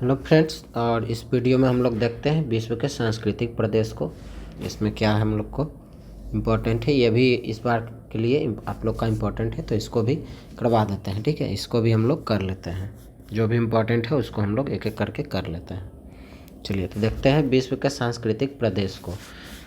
Hello friends, और इस video में हम लोग देखते हैं विश्व के सांस्कृतिक प्रदेश को। इसमें क्या है हम लोग को इम्पोर्टेंट है, ये भी इस बार के लिए आप लोग का इम्पोर्टेंट है, तो इसको भी करवा देते हैं। ठीक है, इसको भी हम लोग कर लेते हैं। जो भी इम्पोर्टेंट है उसको हम लोग एक एक करके कर लेते हैं। चलिए तो देखते हैं विश्व के सांस्कृतिक प्रदेश को।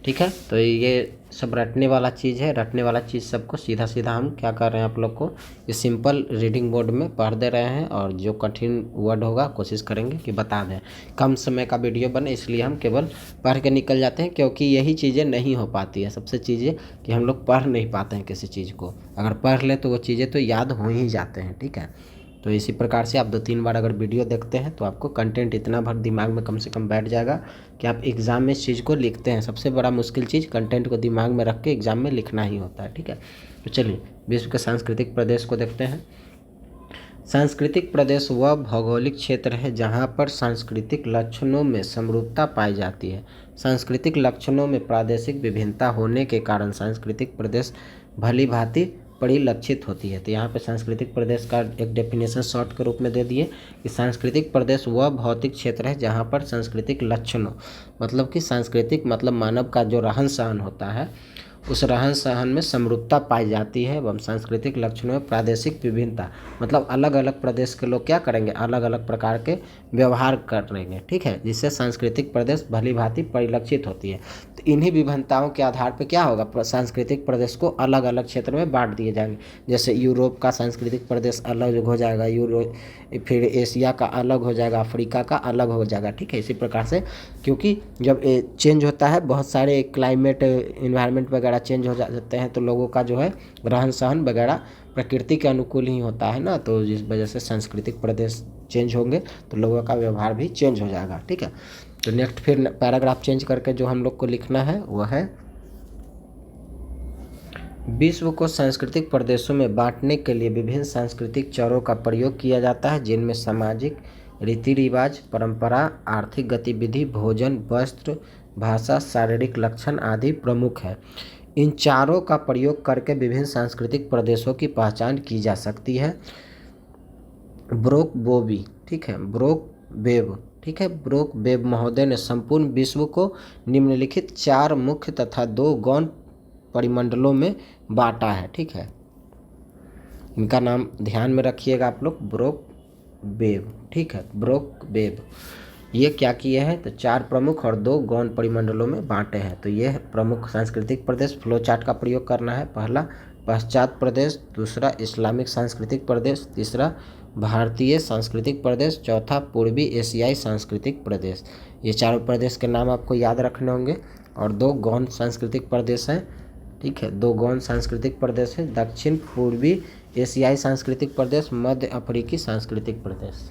ठीक है, तो ये सब रटने वाला चीज़ है। रटने वाला चीज़ सबको सीधा सीधा हम क्या कर रहे हैं, आप लोग को ये सिंपल रीडिंग बोर्ड में पढ़ दे रहे हैं, और जो कठिन वर्ड होगा कोशिश करेंगे कि बता दें। कम समय का वीडियो बने इसलिए हम केवल पढ़ के निकल जाते हैं, क्योंकि यही चीज़ें नहीं हो पाती है। सबसे चीज़ें कि हम लोग पढ़ नहीं पाते हैं किसी चीज़ को। अगर पढ़ ले तो वो चीज़ें तो याद हो ही जाते हैं। ठीक है, तो इसी प्रकार से आप 2-3 बार अगर वीडियो देखते हैं तो आपको कंटेंट इतना भर दिमाग में कम से कम बैठ जाएगा कि आप एग्ज़ाम में इस चीज़ को लिखते हैं। सबसे बड़ा मुश्किल चीज़ कंटेंट को दिमाग में रख के एग्ज़ाम में लिखना ही होता है। ठीक है, तो चलिए विश्व के सांस्कृतिक प्रदेश को देखते हैं। सांस्कृतिक प्रदेश वह भौगोलिक क्षेत्र है जहाँ पर सांस्कृतिक लक्षणों में समरूपता पाई जाती है। सांस्कृतिक लक्षणों में प्रादेशिक विभिन्नता होने के कारण सांस्कृतिक प्रदेश भली भांति परिलक्षित होती है। तो यहाँ पे सांस्कृतिक प्रदेश का एक डेफिनेशन शॉर्ट के रूप में दे दिए कि सांस्कृतिक प्रदेश वह भौतिक क्षेत्र है जहाँ पर सांस्कृतिक लक्षणों, मतलब कि सांस्कृतिक मतलब मानव का जो रहन सहन होता है, उस रहन सहन में समरूपता पाई जाती है। एवं सांस्कृतिक लक्षणों में प्रादेशिक विभिन्नता मतलब अलग अलग प्रदेश के लोग क्या करेंगे, अलग अलग प्रकार के व्यवहार करेंगे। ठीक है, जिससे सांस्कृतिक प्रदेश भली भांति परिलक्षित होती है। तो इन्हीं विभिन्नताओं के आधार पर क्या होगा, सांस्कृतिक प्रदेश को अलग अलग क्षेत्र में बांट दिए जाएंगे। जैसे यूरोप का सांस्कृतिक प्रदेश अलग हो जाएगा, फिर एशिया का अलग हो जाएगा, अफ्रीका का अलग हो जाएगा। ठीक है, इसी प्रकार से, क्योंकि जब चेंज होता है, बहुत सारे क्लाइमेट इन्वायरमेंट वगैरह चेंज हो जाते हैं, तो लोगों का जो है रहन सहन वगैरह प्रकृति के अनुकूल ही होता है ना। तो जिस वजह से सांस्कृतिक प्रदेश चेंज होंगे तो लोगों का व्यवहार भी चेंज हो जाएगा। ठीक है, तो नेक्स्ट फिर पैराग्राफ चेंज करके जो हम लोग को लिखना है वह है, विश्व को सांस्कृतिक प्रदेशों में बांटने के लिए विभिन्न सांस्कृतिक चरों का प्रयोग किया जाता है, जिनमें सामाजिक रीति रिवाज, परंपरा, आर्थिक गतिविधि, भोजन, वस्त्र, भाषा, शारीरिक लक्षण आदि प्रमुख है। इन चारों का प्रयोग करके विभिन्न सांस्कृतिक प्रदेशों की पहचान की जा सकती है। ब्रोक बोबी, ठीक है, ब्रोक बेब, ठीक है, ब्रोक बेब महोदय ने संपूर्ण विश्व को निम्नलिखित 4 मुख्य तथा 2 गौण परिमंडलों में बांटा है। ठीक है, इनका नाम ध्यान में रखिएगा आप लोग, ब्रोक बेब। ठीक है, ब्रोक बेब ये क्या किए हैं, तो 4 प्रमुख और 2 गौण परिमंडलों में बांटे हैं। तो ये प्रमुख सांस्कृतिक प्रदेश, फ्लो चार्ट का प्रयोग करना है। पहला पश्चात प्रदेश, दूसरा इस्लामिक सांस्कृतिक प्रदेश, तीसरा भारतीय सांस्कृतिक प्रदेश, चौथा पूर्वी एशियाई सांस्कृतिक प्रदेश। ये चारों प्रदेश के नाम आपको याद रखने होंगे। और 2 गौण सांस्कृतिक प्रदेश हैं। ठीक है, 2 गौण सांस्कृतिक प्रदेश है, दक्षिण पूर्वी एशियाई सांस्कृतिक प्रदेश, मध्य अफ्रीकी सांस्कृतिक प्रदेश।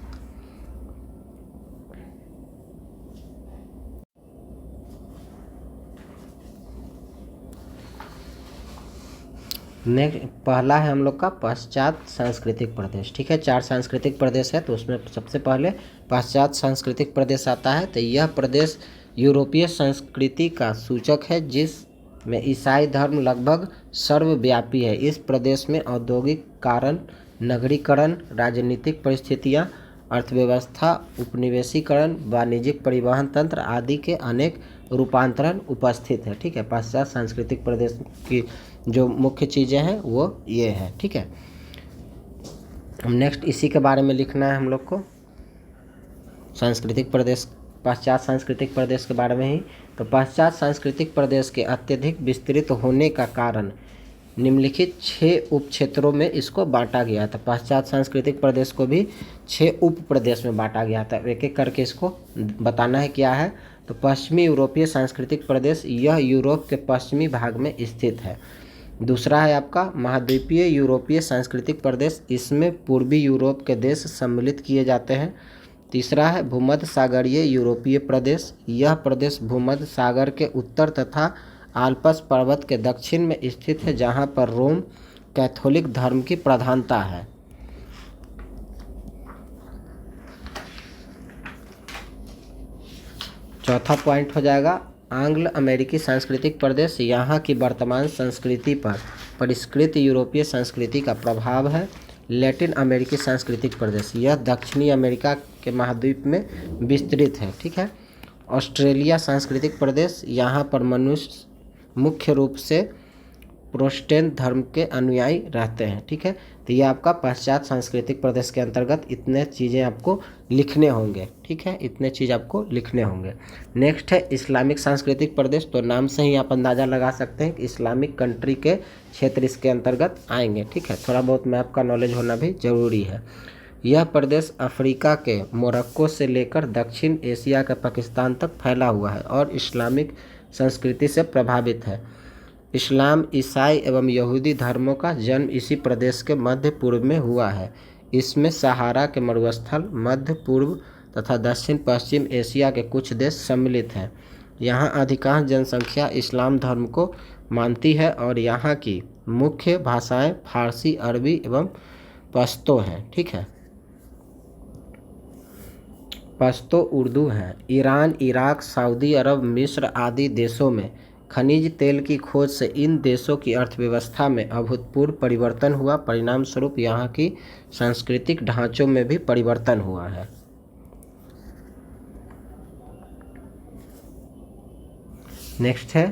नेक्स्ट पहला है हम लोग का पश्चात सांस्कृतिक प्रदेश। ठीक है, 4 सांस्कृतिक प्रदेश है, तो उसमें सबसे पहले पश्चात सांस्कृतिक प्रदेश आता है। तो यह प्रदेश यूरोपीय संस्कृति का सूचक है, जिसमें ईसाई धर्म लगभग सर्वव्यापी है। इस प्रदेश में औद्योगिक कारण, नगरीकरण, राजनीतिक परिस्थितियां, अर्थव्यवस्था, उपनिवेशीकरण, वाणिज्यिक परिवहन तंत्र आदि के अनेक रूपांतरण उपस्थित है। ठीक है, पश्चात सांस्कृतिक प्रदेश की जो मुख्य चीज़ें हैं वो ये है। ठीक है, हम नेक्स्ट इसी के बारे में लिखना है हम लोग को, सांस्कृतिक प्रदेश, पश्चात सांस्कृतिक प्रदेश के बारे में ही। तो पश्चात सांस्कृतिक प्रदेश के अत्यधिक विस्तृत होने का कारण निम्नलिखित 6 उप क्षेत्रों में इसको बांटा गया था। पश्चात सांस्कृतिक प्रदेश को भी 6 उप प्रदेश में बांटा गया था। एक एक करके इसको बताना है क्या है। तो पश्चिमी यूरोपीय सांस्कृतिक प्रदेश, यह यूरोप के पश्चिमी भाग में स्थित है। दूसरा है आपका महाद्वीपीय यूरोपीय सांस्कृतिक प्रदेश, इसमें पूर्वी यूरोप के देश सम्मिलित किए जाते हैं। तीसरा है भूमध्य सागरीय यूरोपीय प्रदेश, यह प्रदेश भूमध्य सागर के उत्तर तथा आल्प्स पर्वत के दक्षिण में स्थित है, जहाँ पर रोम कैथोलिक धर्म की प्रधानता है। चौथा पॉइंट हो जाएगा आंग्ल अमेरिकी सांस्कृतिक प्रदेश, यहाँ की वर्तमान संस्कृति पर परिष्कृत यूरोपीय संस्कृति का प्रभाव है। लैटिन अमेरिकी सांस्कृतिक प्रदेश, यह दक्षिणी अमेरिका के महाद्वीप में विस्तृत है। ठीक है। ऑस्ट्रेलिया सांस्कृतिक प्रदेश, यहाँ पर मनुष्य मुख्य रूप से प्रोटेस्टेंट धर्म के अनुयायी रहते हैं। ठीक है। तो ये आपका पश्चात सांस्कृतिक प्रदेश के अंतर्गत इतने चीज़ें आपको लिखने होंगे। ठीक है, इतने चीज़ आपको लिखने होंगे। नेक्स्ट है इस्लामिक सांस्कृतिक प्रदेश। तो नाम से ही आप अंदाज़ा लगा सकते हैं कि इस्लामिक कंट्री के क्षेत्र इसके अंतर्गत आएंगे। ठीक है, थोड़ा बहुत मैप का नॉलेज होना भी ज़रूरी है। यह प्रदेश अफ्रीका के मोरक्को से लेकर दक्षिण एशिया के पाकिस्तान तक फैला हुआ है और इस्लामिक संस्कृति से प्रभावित है। इस्लाम, ईसाई एवं यहूदी धर्मों का जन्म इसी प्रदेश के मध्य पूर्व में हुआ है। इसमें सहारा के मरुस्थल, मध्य पूर्व तथा दक्षिण पश्चिम एशिया के कुछ देश सम्मिलित हैं। यहाँ अधिकांश जनसंख्या इस्लाम धर्म को मानती है और यहाँ की मुख्य भाषाएं फारसी, अरबी एवं पश्तो हैं। ठीक है, पश्तो उर्दू है। ईरान, इराक, सऊदी अरब, मिस्र आदि देशों में खनिज तेल की खोज से इन देशों की अर्थव्यवस्था में अभूतपूर्व परिवर्तन हुआ। परिणाम स्वरूप यहाँ की सांस्कृतिक ढांचों में भी परिवर्तन हुआ है। नेक्स्ट है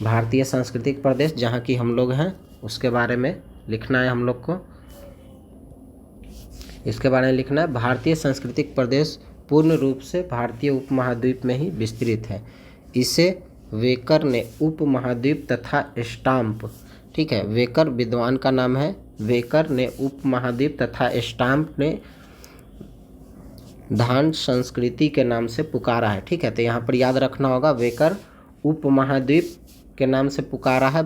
भारतीय सांस्कृतिक प्रदेश, जहाँ की हम लोग हैं, उसके बारे में लिखना है हम लोग को। इसके बारे में लिखना है। भारतीय सांस्कृतिक प्रदेश पूर्ण रूप से भारतीय उपमहाद्वीप में ही विस्तृत है। इसे वेकर ने उपमहाद्वीप तथा स्टाम्प, ठीक है, वेकर विद्वान का नाम है, वेकर ने उपमहाद्वीप तथा स्टाम्प ने धान संस्कृति के नाम से पुकारा है। ठीक है, तो यहाँ पर याद रखना होगा, वेकर उपमहाद्वीप के नाम से पुकारा है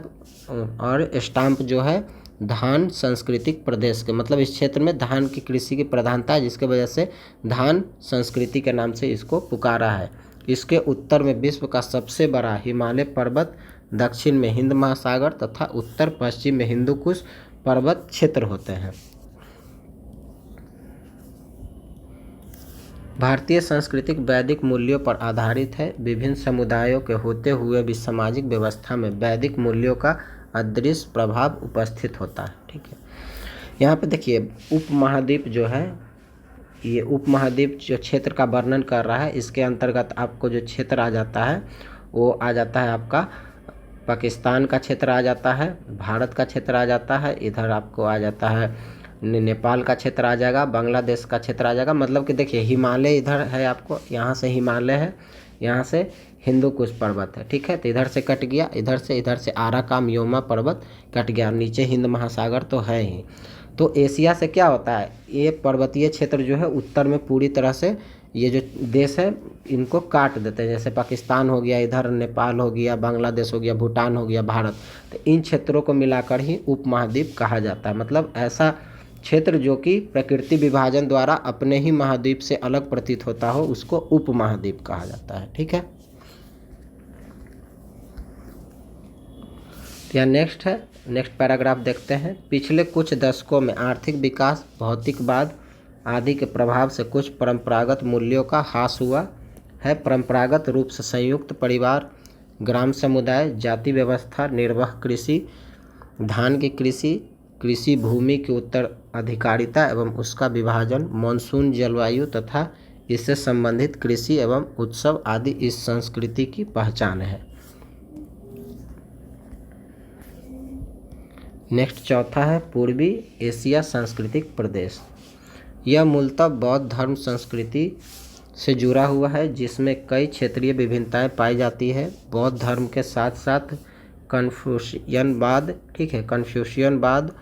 और स्टाम्प जो है धान सांस्कृतिक प्रदेश के, मतलब इस क्षेत्र में धान की कृषि की प्रधानता है, जिसके वजह से धान संस्कृति के नाम से इसको पुकारा है। इसके उत्तर में विश्व का सबसे बड़ा हिमालय पर्वत, दक्षिण में हिंद महासागर तथा उत्तर पश्चिम में हिंदू कुश पर्वत क्षेत्र होते हैं। भारतीय सांस्कृतिक वैदिक मूल्यों पर आधारित है। विभिन्न समुदायों के होते हुए भी सामाजिक व्यवस्था में वैदिक मूल्यों का अदृश्य प्रभाव उपस्थित होता है। ठीक है, यहाँ पे देखिए उपमहाद्वीप जो है, ये उपमहाद्वीप जो क्षेत्र का वर्णन कर रहा है, इसके अंतर्गत आपको जो क्षेत्र आ जाता है वो आ जाता है आपका पाकिस्तान का क्षेत्र आ जाता है, भारत का क्षेत्र आ जाता है, इधर आपको आ जाता है नेपाल का क्षेत्र आ जाएगा, बांग्लादेश का क्षेत्र आ जाएगा। मतलब कि देखिए हिमालय इधर है, आपको यहाँ से हिमालय है, यहाँ से हिंदू कुश पर्वत है। ठीक है, तो इधर से कट गया, इधर से आराकामयोमा पर्वत कट गया, नीचे हिंद महासागर तो है ही। तो एशिया से क्या होता है, ये पर्वतीय क्षेत्र जो है उत्तर में पूरी तरह से ये जो देश है इनको काट देते हैं। जैसे पाकिस्तान हो गया, इधर नेपाल हो गया, बांग्लादेश हो गया, भूटान हो गया, भारत, तो इन क्षेत्रों को मिलाकर ही उपमहाद्वीप कहा जाता है। मतलब ऐसा क्षेत्र जो कि प्रकृति विभाजन द्वारा अपने ही महाद्वीप से अलग प्रतीत होता हो, उसको उपमहाद्वीप कहा जाता है। ठीक है, या नेक्स्ट है, नेक्स्ट पैराग्राफ देखते हैं। पिछले कुछ दशकों में आर्थिक विकास, भौतिकवाद आदि के प्रभाव से कुछ परंपरागत मूल्यों का ह्रास हुआ है। परंपरागत रूप से संयुक्त परिवार, ग्राम समुदाय, जाति व्यवस्था, निर्वाह कृषि, धान की कृषि, कृषि भूमि की उत्तराधिकारिता एवं उसका विभाजन, मानसून जलवायु तथा इससे संबंधित कृषि एवं उत्सव आदि इस संस्कृति की पहचान है। नेक्स्ट चौथा है पूर्वी एशिया सांस्कृतिक प्रदेश। यह मूलतः बौद्ध धर्म संस्कृति से जुड़ा हुआ है, जिसमें कई क्षेत्रीय विभिन्नताएं पाई जाती है। बौद्ध धर्म के साथ साथ कन्फ्यूशियनवाद, ठीक है, कन्फ्यूशियनवाद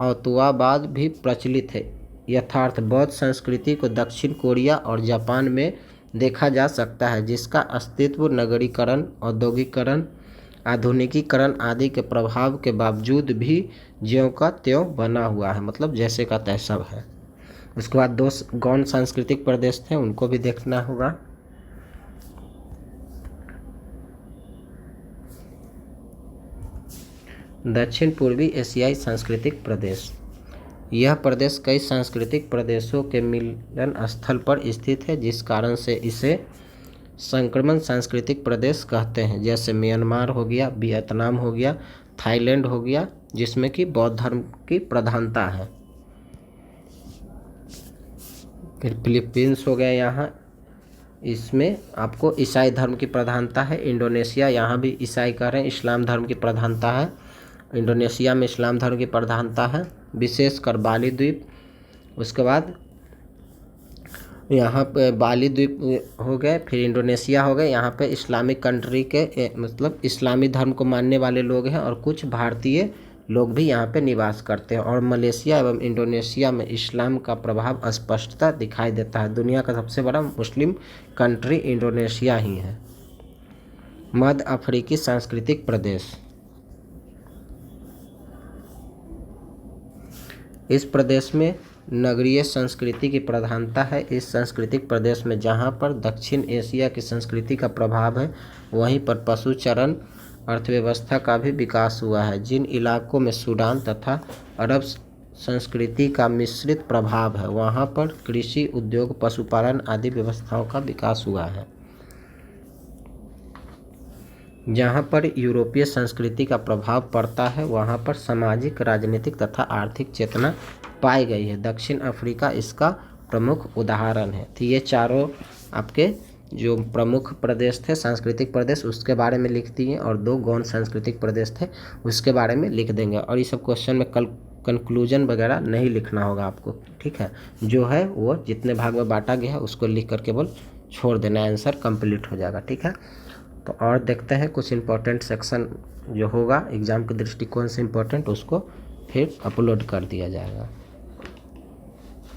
और तुआवाद भी प्रचलित है। यथार्थ बौद्ध संस्कृति को दक्षिण कोरिया और जापान में देखा जा सकता है, जिसका अस्तित्व नगरीकरण, औद्योगिकरण, आधुनिकीकरण आदि के प्रभाव के बावजूद भी ज्यों का त्यों बना हुआ है, मतलब जैसे का तैसा है। उसके बाद दो गौण सांस्कृतिक प्रदेश थे, उनको भी देखना होगा। दक्षिण पूर्वी एशियाई सांस्कृतिक प्रदेश। यह प्रदेश कई सांस्कृतिक प्रदेशों के मिलन स्थल पर स्थित है, जिस कारण से इसे संक्रमण सांस्कृतिक प्रदेश कहते हैं। जैसे म्यांमार हो गया, वियतनाम हो गया, थाईलैंड हो गया, जिसमें कि बौद्ध धर्म की प्रधानता है। फिर फिलीपींस हो गया यहाँ, इसमें आपको ईसाई धर्म की प्रधानता है। इंडोनेशिया, यहाँ भी ईसाई कह रहे हैं, इस्लाम धर्म की प्रधानता है। इंडोनेशिया में इस्लाम धर्म की प्रधानता है, विशेषकर बाली द्वीप। उसके बाद यहाँ पे बाली द्वीप हो गए, फिर इंडोनेशिया हो गए। यहाँ पे इस्लामिक कंट्री के मतलब इस्लामी धर्म को मानने वाले लोग हैं और कुछ भारतीय लोग भी यहाँ पे निवास करते हैं। और मलेशिया एवं इंडोनेशिया में इस्लाम का प्रभाव स्पष्टता दिखाई देता है। दुनिया का सबसे बड़ा मुस्लिम कंट्री इंडोनेशिया ही है। मध्य अफ्रीकी सांस्कृतिक प्रदेश, इस प्रदेश में नगरीय संस्कृति की प्रधानता है। इस सांस्कृतिक प्रदेश में जहाँ पर दक्षिण एशिया की संस्कृति का प्रभाव है, वहीं पर पशुचरण अर्थव्यवस्था का भी विकास हुआ है। जिन इलाकों में सूडान तथा अरब संस्कृति का मिश्रित प्रभाव है, वहाँ पर कृषि, उद्योग, पशुपालन आदि व्यवस्थाओं का विकास हुआ है। जहाँ पर यूरोपीय संस्कृति का प्रभाव पड़ता है, वहाँ पर सामाजिक, राजनीतिक तथा आर्थिक चेतना पाई गई है। दक्षिण अफ्रीका इसका प्रमुख उदाहरण है। तो ये चारों आपके जो प्रमुख प्रदेश थे सांस्कृतिक प्रदेश, उसके बारे में लिख दिए, और 2 गौण सांस्कृतिक प्रदेश थे उसके बारे में लिख देंगे। और ये सब क्वेश्चन में कंक्लूजन वगैरह नहीं लिखना होगा आपको, ठीक है। जो है वो जितने भाग में बांटा गया है उसको लिख कर केवल छोड़ देना, आंसर कंप्लीट हो जाएगा, ठीक है। तो और देखते हैं कुछ इम्पोर्टेंट सेक्शन जो होगा एग्ज़ाम के दृष्टिकोण से इम्पोर्टेंट, उसको फिर अपलोड कर दिया जाएगा।